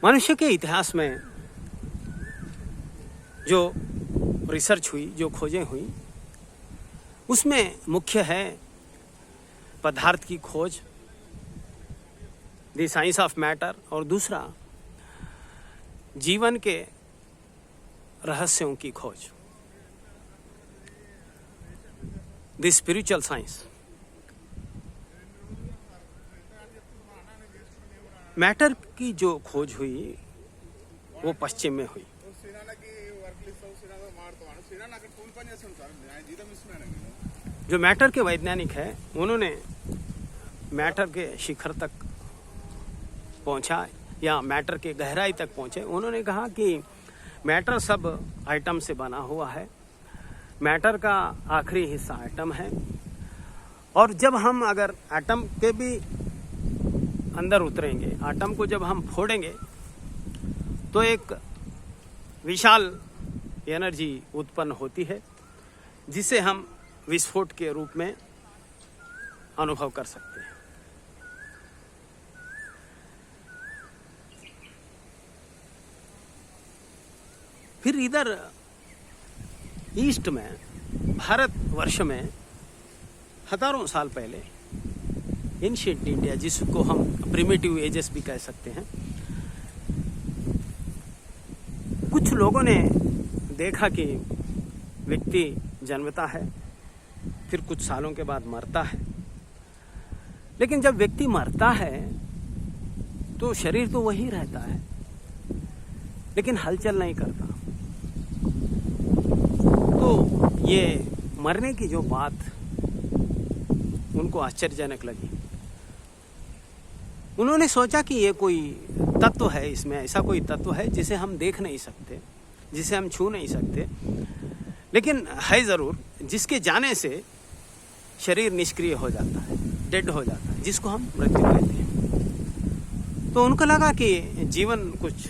मनुष्य के इतिहास में जो रिसर्च हुई, जो खोजें हुई, उसमें मुख्य है पदार्थ की खोज, द साइंस ऑफ मैटर, और दूसरा जीवन के रहस्यों की खोज, द स्पिरिचुअल साइंस। मैटर की जो खोज हुई वो पश्चिम में हुई। जो मैटर के वैज्ञानिक हैं उन्होंने मैटर के शिखर तक पहुंचा या मैटर के गहराई तक पहुंचे। उन्होंने कहा कि मैटर सब आइटम से बना हुआ है, मैटर का आखिरी हिस्सा एटम है, और जब हम अगर एटम के भी अंदर उतरेंगे, एटम को जब हम फोड़ेंगे तो एक विशाल एनर्जी उत्पन्न होती है जिसे हम विस्फोट के रूप में अनुभव कर सकते हैं। फिर इधर ईस्ट में, भारतवर्ष में हजारों साल पहले एंशिएंट इंडिया, जिसको हम प्रिमिटिव एजेस भी कह सकते हैं, कुछ लोगों ने देखा कि व्यक्ति जन्मता है, फिर कुछ सालों के बाद मरता है, लेकिन जब व्यक्ति मरता है तो शरीर तो वही रहता है लेकिन हलचल नहीं करता। तो ये मरने की जो बात उनको आश्चर्यजनक लगी। उन्होंने सोचा कि ये कोई तत्व है, इसमें ऐसा कोई तत्व है जिसे हम देख नहीं सकते, जिसे हम छू नहीं सकते, लेकिन है ज़रूर, जिसके जाने से शरीर निष्क्रिय हो जाता है, डेड हो जाता है, जिसको हम मृत्यु कहते हैं। तो उनको लगा कि जीवन कुछ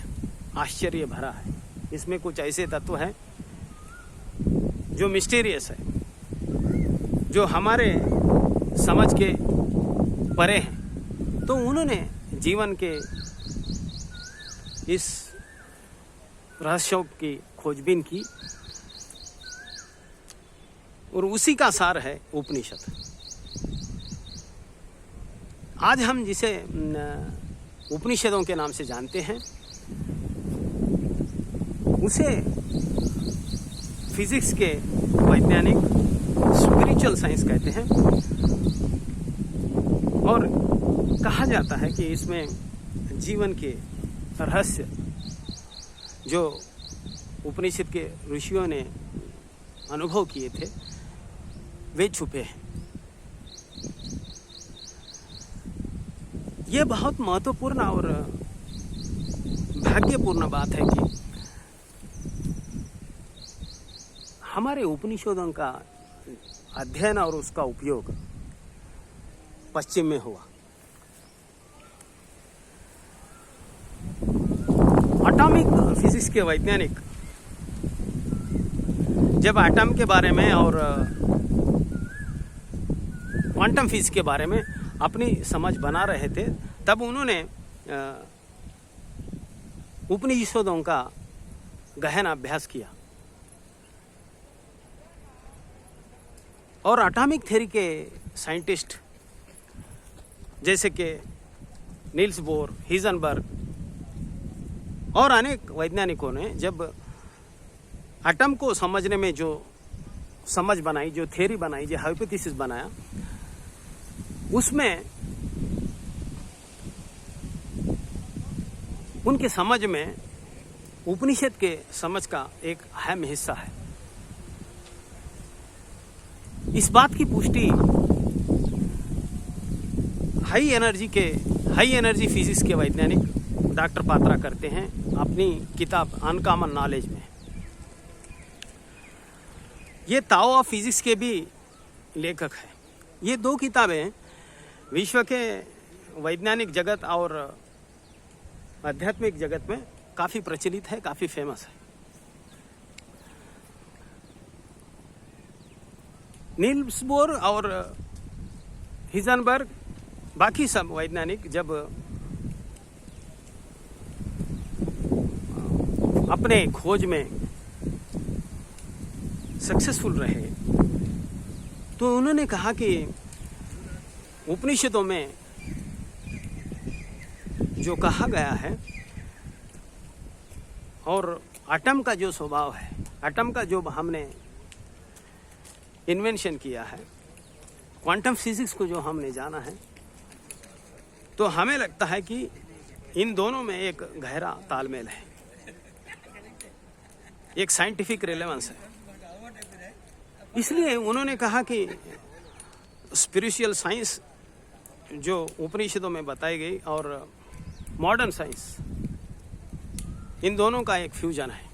आश्चर्य भरा है, इसमें कुछ ऐसे तत्व हैं जो मिस्टीरियस है, जो हमारे समझ के परे हैं। तो उन्होंने जीवन के इस रहस्यों की खोजबीन की और उसी का सार है उपनिषद। आज हम जिसे उपनिषदों के नाम से जानते हैं उसे फिजिक्स के वैज्ञानिक स्पिरिचुअल साइंस कहते हैं, और कहा जाता है कि इसमें जीवन के रहस्य जो उपनिषद के ऋषियों ने अनुभव किए थे वे छुपे हैं। ये बहुत महत्वपूर्ण और भाग्यपूर्ण बात है कि हमारे उपनिषदों का अध्ययन और उसका उपयोग पश्चिम में हुआ। एटॉमिक फिजिक्स के वैज्ञानिक जब एटम के बारे में और क्वांटम फिजिक्स के बारे में अपनी समझ बना रहे थे, तब उन्होंने उपनिषदों का गहन अभ्यास किया और एटॉमिक थ्योरी के साइंटिस्ट जैसे कि नील्स बोर, हिजनबर्ग और अनेक वैज्ञानिकों ने जब एटम को समझने में जो समझ बनाई, जो थ्योरी बनाई, जो हाइपोथेसिस बनाया, उसमें उनके समझ में उपनिषद के समझ का एक अहम हिस्सा है। इस बात की पुष्टि हाई एनर्जी फिजिक्स के वैज्ञानिक डॉक्टर पात्रा करते हैं अपनी किताब अनकॉमन नॉलेज में। ये ताओ ऑफ फिजिक्स के भी लेखक हैं। ये दो किताबें विश्व के वैज्ञानिक जगत और आध्यात्मिक जगत में काफ़ी प्रचलित है, काफ़ी फेमस है। नील्स बोर और हिजनबर्ग, बाकी सब वैज्ञानिक जब अपने खोज में सक्सेसफुल रहे, तो उन्होंने कहा कि उपनिषदों में जो कहा गया है और एटम का जो स्वभाव है, एटम का जो हमने इन्वेंशन किया है, क्वांटम फिजिक्स को जो हमने जाना है, तो हमें लगता है कि इन दोनों में एक गहरा तालमेल है, एक साइंटिफिक रिलेवेंस है। इसलिए उन्होंने कहा कि स्पिरिचुअल साइंस जो उपनिषदों में बताई गई और मॉडर्न साइंस, इन दोनों का एक फ्यूजन है।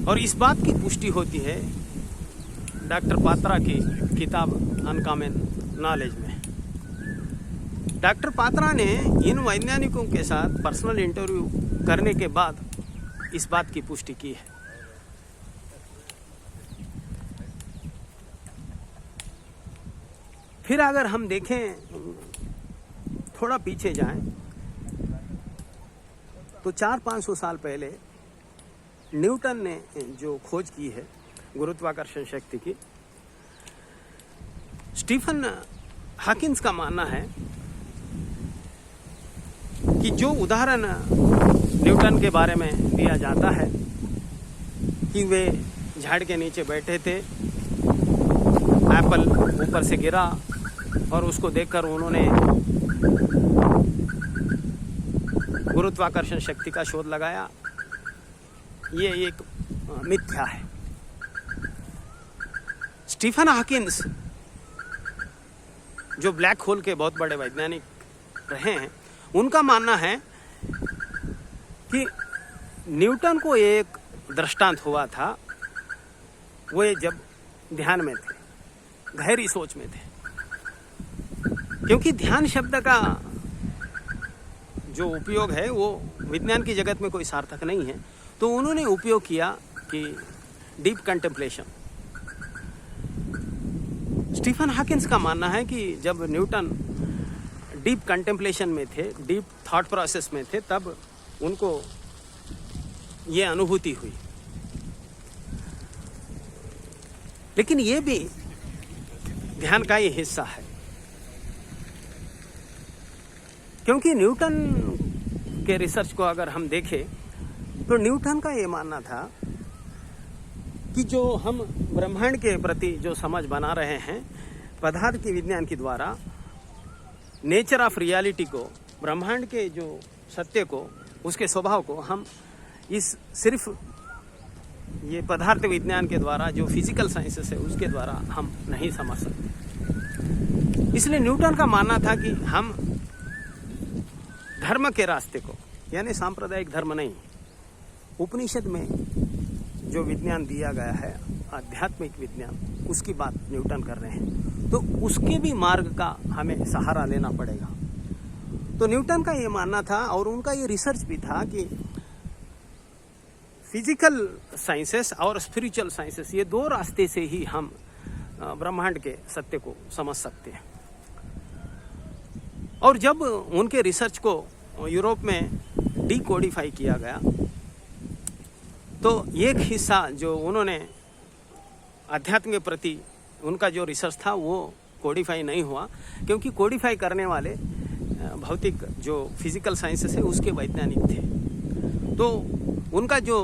और इस बात की पुष्टि होती है डॉक्टर पात्रा की किताब अनकॉमन नॉलेज में। डॉक्टर पात्रा ने इन वैज्ञानिकों के साथ पर्सनल इंटरव्यू करने के बाद इस बात की पुष्टि की है। फिर अगर हम देखें, थोड़ा पीछे जाएं, तो 400-500 साल पहले न्यूटन ने जो खोज की है गुरुत्वाकर्षण शक्ति की, स्टीफन हॉकिंस का मानना है कि जो उदाहरण न्यूटन के बारे में दिया जाता है कि वे झाड़ के नीचे बैठे थे, एप्पल ऊपर से गिरा और उसको देखकर उन्होंने गुरुत्वाकर्षण शक्ति का शोध लगाया, ये एक मिथ्या है। स्टीफन हॉकिंस जो ब्लैक होल के बहुत बड़े वैज्ञानिक रहे हैं, उनका मानना है कि न्यूटन को एक दृष्टांत हुआ था, वो जब ध्यान में थे, गहरी सोच में थे। क्योंकि ध्यान शब्द का जो उपयोग है वो विज्ञान की जगत में कोई सार्थक नहीं है, तो उन्होंने उपयोग किया कि डीप कंटेम्पलेशन। स्टीफन हॉकिंस का मानना है कि जब न्यूटन डीप कंटेम्पलेशन में थे, डीप थॉट प्रोसेस में थे, तब उनको ये अनुभूति हुई। लेकिन ये भी ध्यान का ही हिस्सा है, क्योंकि न्यूटन के रिसर्च को अगर हम देखें तो न्यूटन का ये मानना था कि जो हम ब्रह्मांड के प्रति जो समझ बना रहे हैं पदार्थ के विज्ञान के द्वारा, नेचर ऑफ रियलिटी को, ब्रह्मांड के जो सत्य को, उसके स्वभाव को हम इस सिर्फ ये पदार्थ विज्ञान के द्वारा, जो फिजिकल साइंसेस है उसके द्वारा हम नहीं समझ सकते। इसलिए न्यूटन का मानना था कि हम धर्म के रास्ते को, यानी सांप्रदायिक धर्म नहीं, उपनिषद में जो विज्ञान दिया गया है, आध्यात्मिक विज्ञान, उसकी बात न्यूटन कर रहे हैं, तो उसके भी मार्ग का हमें सहारा लेना पड़ेगा। तो न्यूटन का ये मानना था और उनका ये रिसर्च भी था कि फिजिकल साइंसेस और स्पिरिचुअल साइंसेस, ये दो रास्ते से ही हम ब्रह्मांड के सत्य को समझ सकते हैं। और जब उनके रिसर्च को यूरोप में डीकोडिफाई किया गया, तो एक हिस्सा जो उन्होंने अध्यात्म के प्रति उनका जो रिसर्च था वो कोडिफाई नहीं हुआ, क्योंकि कोडिफाई करने वाले भौतिक जो फिजिकल साइंसेस है उसके वैज्ञानिक थे। तो उनका जो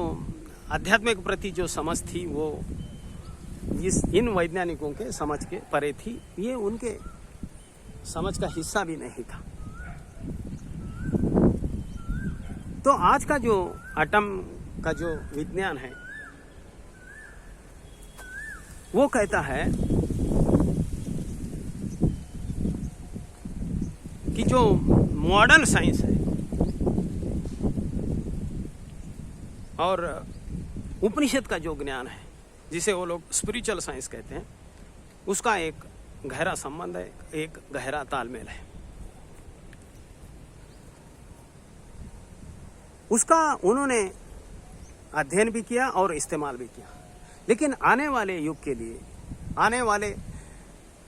आध्यात्मिक प्रति जो समझ थी वो इन वैज्ञानिकों के समझ के परे थी, ये उनके समझ का हिस्सा भी नहीं था। तो आज का जो एटम का जो विज्ञान है वो कहता है कि जो मॉडर्न साइंस है और उपनिषद का जो ज्ञान है, जिसे वो लोग स्पिरिचुअल साइंस कहते हैं, उसका एक गहरा संबंध है, एक गहरा तालमेल है। उसका उन्होंने अध्ययन भी किया और इस्तेमाल भी किया। लेकिन आने वाले युग के लिए, आने वाले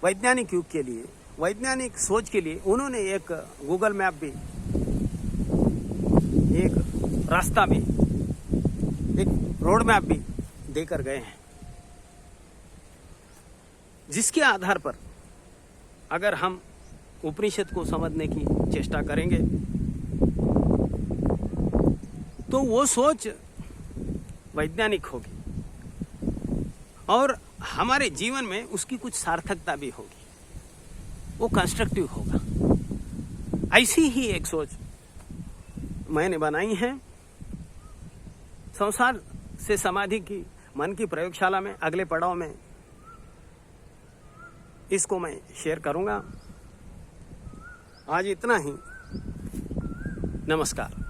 वैज्ञानिक युग के लिए, वैज्ञानिक सोच के लिए उन्होंने एक गूगल मैप भी एक रास्ता भी, एक रोड मैप भी देकर गए हैं, जिसके आधार पर अगर हम उपनिषद को समझने की चेष्टा करेंगे तो वो सोच वैज्ञानिक होगी और हमारे जीवन में उसकी कुछ सार्थकता भी होगी, वो कंस्ट्रक्टिव होगा। ऐसी ही एक सोच मैंने बनाई है। संसार से समाधि की मन की प्रयोगशाला में अगले पड़ाव में इसको मैं शेयर करूंगा। आज इतना ही। नमस्कार।